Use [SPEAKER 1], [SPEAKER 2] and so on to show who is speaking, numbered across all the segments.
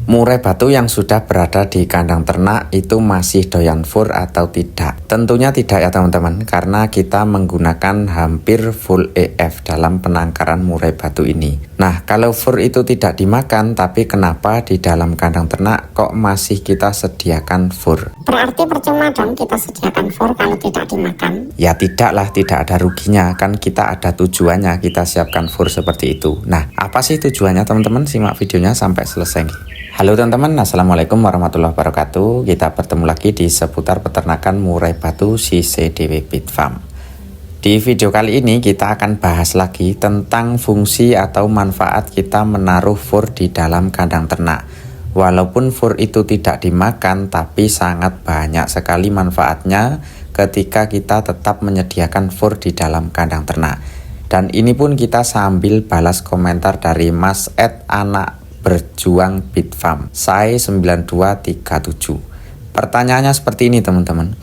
[SPEAKER 1] Murai batu yang sudah berada di kandang ternak itu masih doyan fur atau tidak? Tentunya tidak ya teman-teman, karena kita menggunakan hampir full EF dalam penangkaran murai batu ini. Nah, kalau fur itu tidak dimakan, tapi kenapa di dalam kandang ternak kok masih kita sediakan fur?
[SPEAKER 2] Berarti percuma dong kita sediakan fur kalau tidak dimakan?
[SPEAKER 1] Ya tidaklah, tidak ada ruginya, kan kita ada tujuannya kita siapkan fur seperti itu. Nah, apa sih tujuannya teman-teman? Simak videonya sampai selesai. Halo teman-teman, assalamualaikum warahmatullahi wabarakatuh. Kita bertemu lagi di seputar peternakan murai batu si CDW Pit Farm. Di video kali ini kita akan bahas lagi tentang fungsi atau manfaat kita menaruh fur di dalam kandang ternak. Walaupun fur itu tidak dimakan, tapi sangat banyak sekali manfaatnya ketika kita tetap menyediakan fur di dalam kandang ternak. Dan ini pun kita sambil balas komentar dari Mas Anak Berjuang Pit Farm, saya 9237. Pertanyaannya seperti ini teman-teman.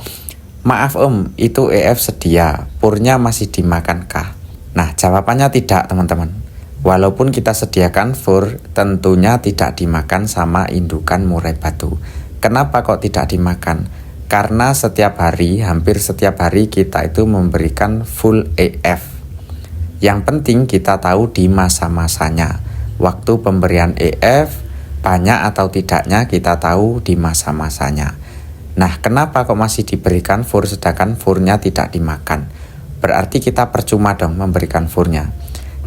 [SPEAKER 1] Maaf om, itu EF sedia, purnya masih dimakankah? Nah, jawabannya tidak teman-teman. Walaupun kita sediakan fur, tentunya tidak dimakan sama indukan murai batu. Kenapa kok tidak dimakan? Karena setiap hari, hampir setiap hari kita itu memberikan full EF. Yang penting kita tahu di masa-masanya. Waktu pemberian EF banyak atau tidaknya kita tahu di masa-masanya. Nah, kenapa kok masih diberikan fur sedangkan furnya tidak dimakan? Berarti kita percuma dong memberikan furnya.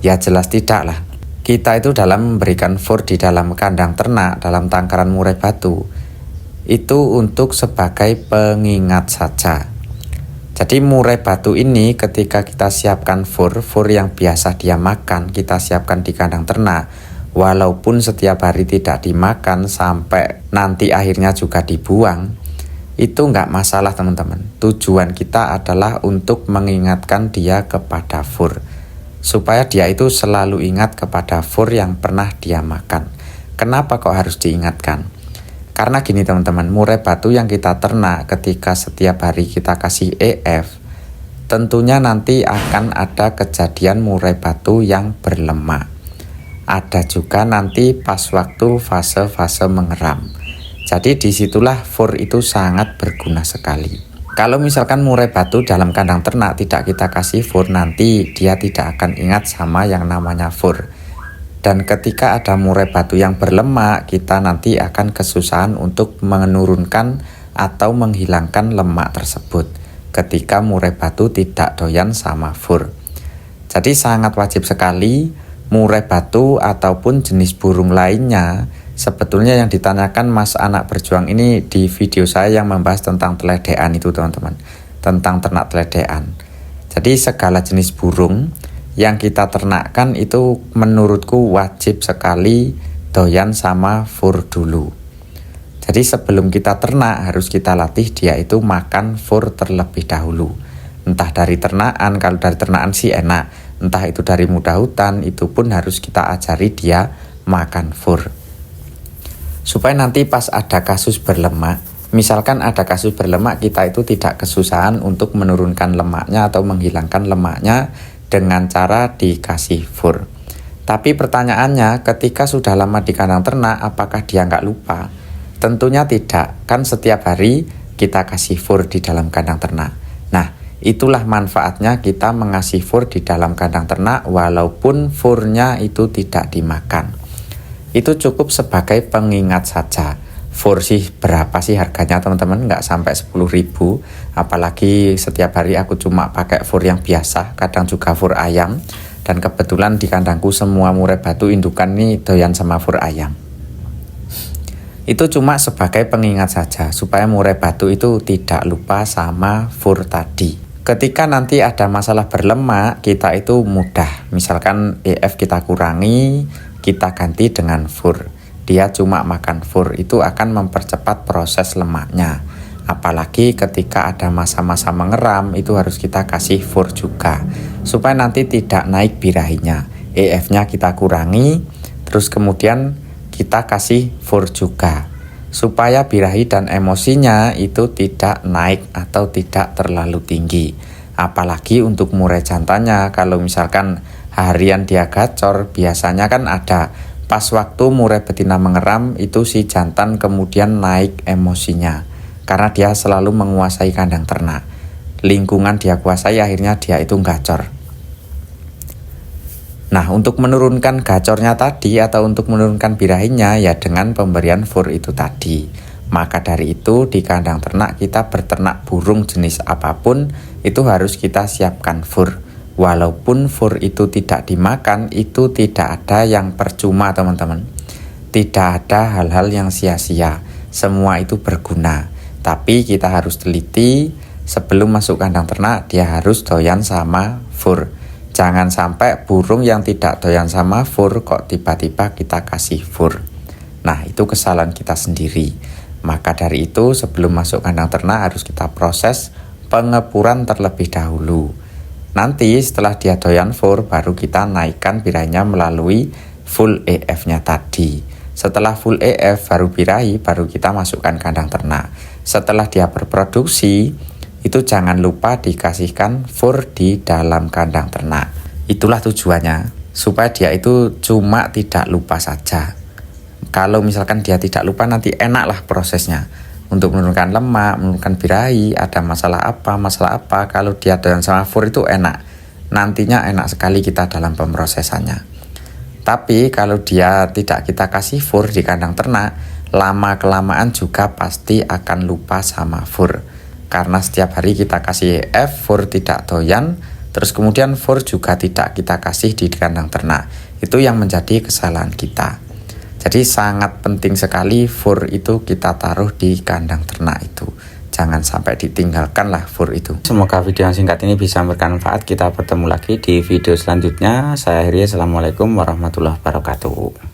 [SPEAKER 1] Ya jelas tidak lah. Kita itu dalam memberikan fur di dalam kandang ternak, dalam tangkaran murai batu, itu untuk sebagai pengingat saja. Jadi murai batu ini ketika kita siapkan fur yang biasa dia makan, kita siapkan di kandang ternak, walaupun setiap hari tidak dimakan sampai nanti akhirnya juga dibuang, itu nggak masalah teman-teman. Tujuan kita adalah untuk mengingatkan dia kepada fur, supaya dia itu selalu ingat kepada fur yang pernah dia makan. Kenapa kok harus diingatkan? Karena gini teman-teman, murai batu yang kita ternak ketika setiap hari kita kasih EF, tentunya nanti akan ada kejadian murai batu yang berlemak. Ada juga nanti pas waktu fase-fase mengeram. Jadi disitulah fur itu sangat berguna sekali. Kalau misalkan murai batu dalam kandang ternak tidak kita kasih fur, nanti dia tidak akan ingat sama yang namanya fur. Dan ketika ada murai batu yang berlemak, kita nanti akan kesusahan untuk menurunkan atau menghilangkan lemak tersebut ketika murai batu tidak doyan sama fur. Jadi sangat wajib sekali murai batu ataupun jenis burung lainnya. Sebetulnya yang ditanyakan Mas Anak Berjuang ini di video saya yang membahas tentang teledean itu teman-teman, tentang ternak teledean. Jadi segala jenis burung yang kita ternakkan itu menurutku wajib sekali doyan sama fur dulu. Jadi sebelum kita ternak harus kita latih dia itu makan fur terlebih dahulu. Entah dari ternakan, kalau dari ternakan sih enak, entah itu dari muda hutan, itu pun harus kita ajari dia makan fur. Supaya nanti pas ada kasus berlemak, misalkan ada kasus berlemak, kita itu tidak kesusahan untuk menurunkan lemaknya atau menghilangkan lemaknya dengan cara dikasih fur. Tapi pertanyaannya, ketika sudah lama di kandang ternak, apakah dia nggak lupa? Tentunya tidak, kan setiap hari kita kasih fur di dalam kandang ternak. Nah, itulah manfaatnya kita mengasih fur di dalam kandang ternak walaupun furnya itu tidak dimakan. Itu cukup sebagai pengingat saja. Fur sih berapa sih harganya teman-teman, nggak sampai 10.000, apalagi setiap hari aku cuma pakai fur yang biasa, kadang juga fur ayam, dan kebetulan di kandangku semua murai batu indukan nih doyan sama fur ayam. Itu cuma sebagai pengingat saja supaya murai batu itu tidak lupa sama fur tadi. Ketika nanti ada masalah berlemak, kita itu mudah, misalkan EF kita kurangi, kita ganti dengan fur. Dia cuma makan fur, itu akan mempercepat proses lemaknya. Apalagi ketika ada masa-masa mengeram, itu harus kita kasih fur juga supaya nanti tidak naik birahinya. EF-nya kita kurangi, terus kemudian kita kasih fur juga supaya birahi dan emosinya itu tidak naik atau tidak terlalu tinggi. Apalagi untuk murai jantannya, kalau misalkan harian dia gacor, biasanya kan ada Pas waktu murai betina mengeram, itu si jantan kemudian naik emosinya karena dia selalu menguasai kandang ternak. Lingkungan dia kuasai, akhirnya dia itu gacor. Nah, untuk menurunkan gacornya tadi atau untuk menurunkan birahinya ya dengan pemberian fur itu tadi. Maka dari itu di kandang ternak kita berternak burung jenis apapun itu harus kita siapkan fur. Walaupun fur itu tidak dimakan, itu tidak ada yang percuma teman-teman. Tidak ada hal-hal yang sia-sia. Semua itu berguna. Tapi kita harus teliti sebelum masuk kandang ternak dia harus doyan sama fur. Jangan sampai burung yang tidak doyan sama fur kok tiba-tiba kita kasih fur. Nah, itu kesalahan kita sendiri. Maka dari itu sebelum masuk kandang ternak harus kita proses pengepuran terlebih dahulu. Nanti setelah dia doyan fur baru kita naikkan birahinya melalui full EF-nya tadi. Setelah full EF baru birahi, baru kita masukkan kandang ternak. Setelah dia berproduksi, itu jangan lupa dikasihkan fur di dalam kandang ternak. Itulah tujuannya, supaya dia itu cuma tidak lupa saja. Kalau misalkan dia tidak lupa, nanti enaklah prosesnya untuk menurunkan lemak, menurunkan birahi. Ada masalah apa, kalau dia doyan sama fur itu enak. Nantinya enak sekali kita dalam pemrosesannya. Tapi kalau dia tidak kita kasih fur di kandang ternak, lama-kelamaan juga pasti akan lupa sama fur. Karena setiap hari kita kasih EF, fur tidak doyan, terus kemudian fur juga tidak kita kasih di kandang ternak. Itu yang menjadi kesalahan kita. Jadi sangat penting sekali fur itu kita taruh di kandang ternak itu. Jangan sampai ditinggalkan lah fur itu. Semoga video yang singkat ini bisa bermanfaat. Kita bertemu lagi di video selanjutnya. Saya akhiri. Assalamualaikum warahmatullahi wabarakatuh.